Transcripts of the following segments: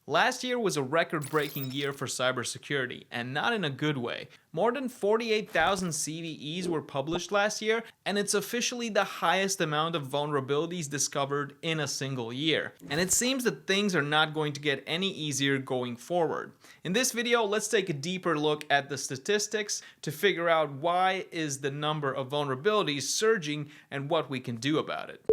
Last year was a record-breaking year for cybersecurity, and not in a good way. More than 48,000 CVEs were published last year, and it's officially the highest amount of vulnerabilities discovered in a single year. And it seems that things are not going to get any easier going forward. In this video, let's take a deeper look at the statistics to figure out why is the number of vulnerabilities surging and what we can do about it.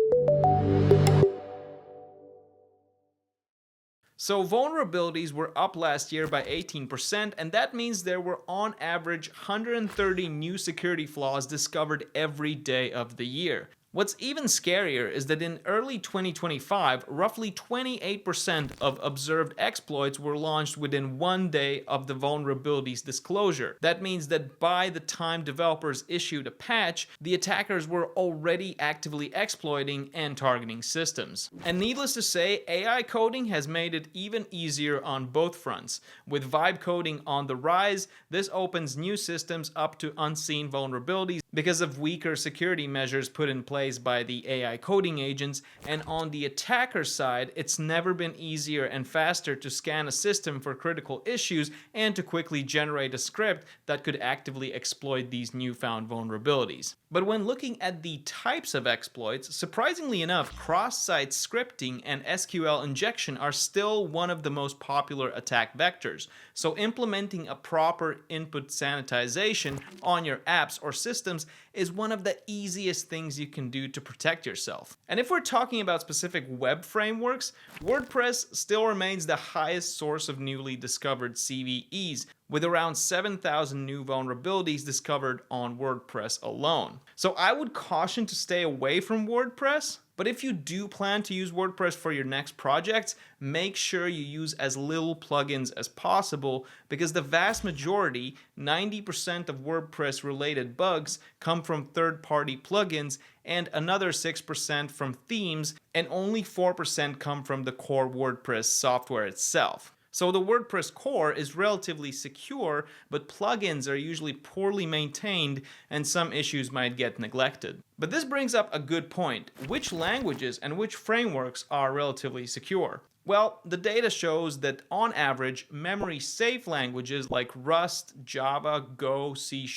So vulnerabilities were up last year by 18%, and that means there were on average 130 new security flaws discovered every day of the year. What's even scarier is that in early 2025, roughly 28% of observed exploits were launched within 1 day of the vulnerabilities disclosure. That means that by the time developers issued a patch, the attackers were already actively exploiting and targeting systems. And needless to say, AI coding has made it even easier on both fronts. With vibe coding on the rise, this opens new systems up to unseen vulnerabilities because of weaker security measures put in place by the AI coding agents, and on the attacker side, it's never been easier and faster to scan a system for critical issues and to quickly generate a script that could actively exploit these newfound vulnerabilities. But when looking at the types of exploits, surprisingly enough, cross-site scripting and SQL injection are still one of the most popular attack vectors. So implementing a proper input sanitization on your apps or systems is one of the easiest things you can do to protect yourself. And if we're talking about specific web frameworks, WordPress still remains the highest source of newly discovered CVEs, with around 7,000 new vulnerabilities discovered on WordPress alone. So I would caution to stay away from WordPress, but if you do plan to use WordPress for your next projects, make sure you use as little plugins as possible, because the vast majority, 90% of WordPress related bugs, come from third-party plugins, and another 6% from themes, and only 4% come from the core WordPress software itself. So the WordPress core is relatively secure, but plugins are usually poorly maintained and some issues might get neglected. But this brings up a good point. Which languages and which frameworks are relatively secure? Well, the data shows that on average, memory-safe languages like Rust, Java, Go, C#,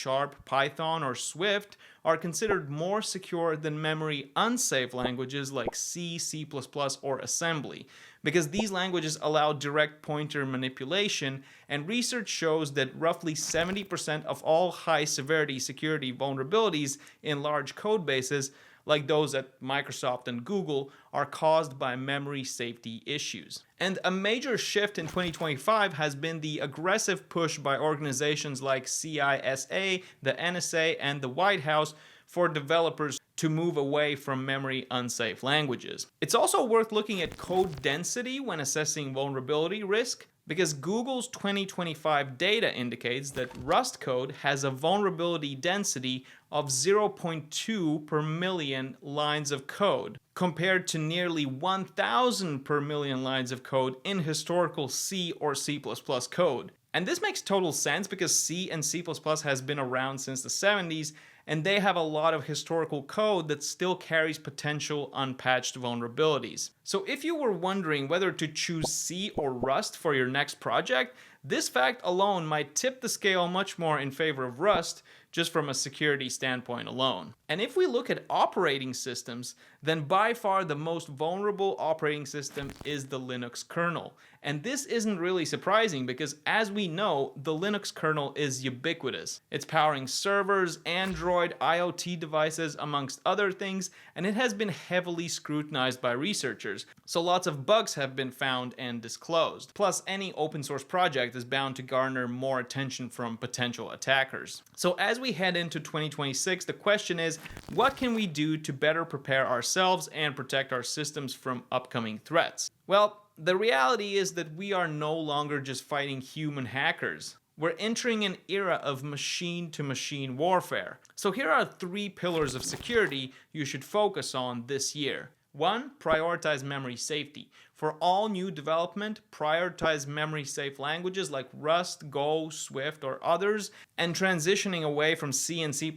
Python, or Swift are considered more secure than memory-unsafe languages like C, C++, or assembly, because these languages allow direct pointer manipulation, and research shows that roughly 70% of all high-severity security vulnerabilities in large code bases, like those at Microsoft and Google, are caused by memory safety issues. And a major shift in 2025 has been the aggressive push by organizations like CISA, the NSA, and the White House for developers to move away from memory-unsafe languages. It's also worth looking at code density when assessing vulnerability risk, because Google's 2025 data indicates that Rust code has a vulnerability density of 0.2 per million lines of code, compared to nearly 1,000 per million lines of code in historical C or C++ code. And this makes total sense because C and C++ has been around since the 70s, and they have a lot of historical code that still carries potential unpatched vulnerabilities. So if you were wondering whether to choose C or Rust for your next project, this fact alone might tip the scale much more in favor of Rust, just from a security standpoint alone. And if we look at operating systems, then by far the most vulnerable operating system is the Linux kernel. And this isn't really surprising because, as we know, the Linux kernel is ubiquitous. It's powering servers, Android, IoT devices, amongst other things, and it has been heavily scrutinized by researchers. So lots of bugs have been found and disclosed. Plus, any open source project is bound to garner more attention from potential attackers. So as we head into 2026, the question is, what can we do to better prepare ourselves and protect our systems from upcoming threats? Well, the reality is that we are no longer just fighting human hackers. We're entering an era of machine-to-machine warfare. So here are 3 pillars of security you should focus on this year. 1. Prioritize memory safety. For all new development, prioritize memory-safe languages like Rust, Go, Swift, or others, and transitioning away from C and C++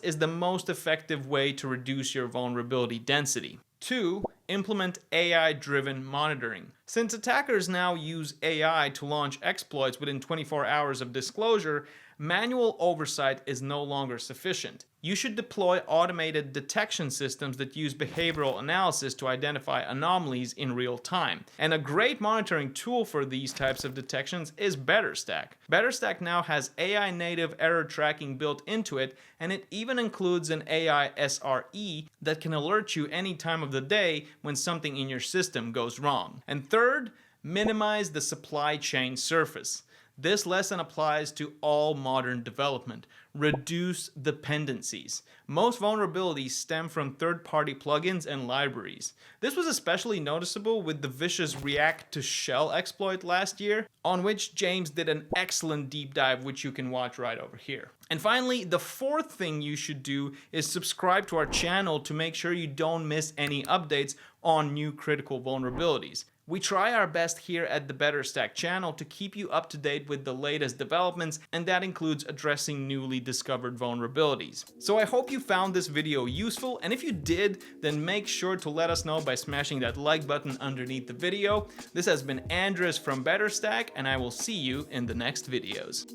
is the most effective way to reduce your vulnerability density. 2. implement AI-driven monitoring. Since attackers now use AI to launch exploits within 24 hours of disclosure, manual oversight is no longer sufficient. You should deploy automated detection systems that use behavioral analysis to identify anomalies in real time. And a great monitoring tool for these types of detections is BetterStack. BetterStack now has AI native error tracking built into it, and it even includes an AI SRE that can alert you any time of the day when something in your system goes wrong. And third, minimize the supply chain surface. This lesson applies to all modern development. Reduce dependencies. Most vulnerabilities stem from third-party plugins and libraries. This was especially noticeable with the vicious React to Shell exploit last year, on which James did an excellent deep dive, which you can watch right over here. And finally, the fourth thing you should do is subscribe to our channel to make sure you don't miss any updates on new critical vulnerabilities. We try our best here at the BetterStack channel to keep you up to date with the latest developments, and that includes addressing newly discovered vulnerabilities. So I hope you found this video useful, and if you did, then make sure to let us know by smashing that like button underneath the video. This has been Andres from BetterStack, and I will see you in the next videos.